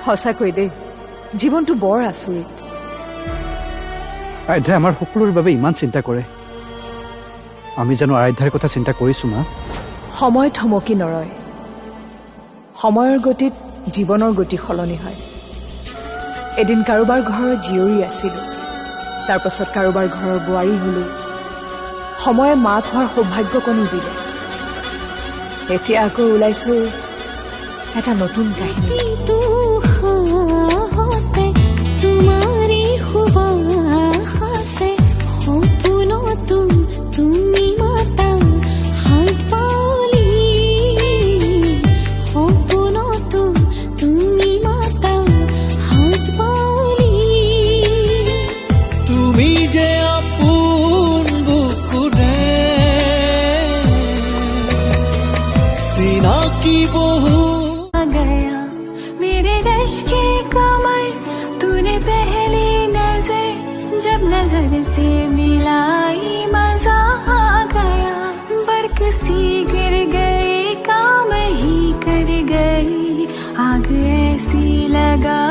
সঁচাকৈ দেই, জীৱনটো বৰ আচৰিত। আৰাধ্যাই আমাৰ সকলোৰে বাবে ইমান চিন্তা কৰে, আমি জানো আৰাধ্যাৰ কথা চিন্তা কৰিছোঁ মা? সময় থমকি নৰয়, সময়ৰ গতিত জীৱনৰ গতি সলনি হয়। এদিন কাৰোবাৰ ঘৰৰ জীয়ৰী আছিলোঁ, তাৰ পাছত কাৰোবাৰ ঘৰৰ বোৱাৰী হ'লোঁ। সময়ে মাক হোৱাৰ সৌভাগ্যকণো দিলে। এতিয়া আকৌ ওলাইছোঁ এটা নতুন কাহিনী। गया मेरे रश के कमर, तूने पहली नजर जब नजर से मिलाई, मजा आ गया। बर्क सी गिर गई, काम ही कर गई, आग ऐसी लगा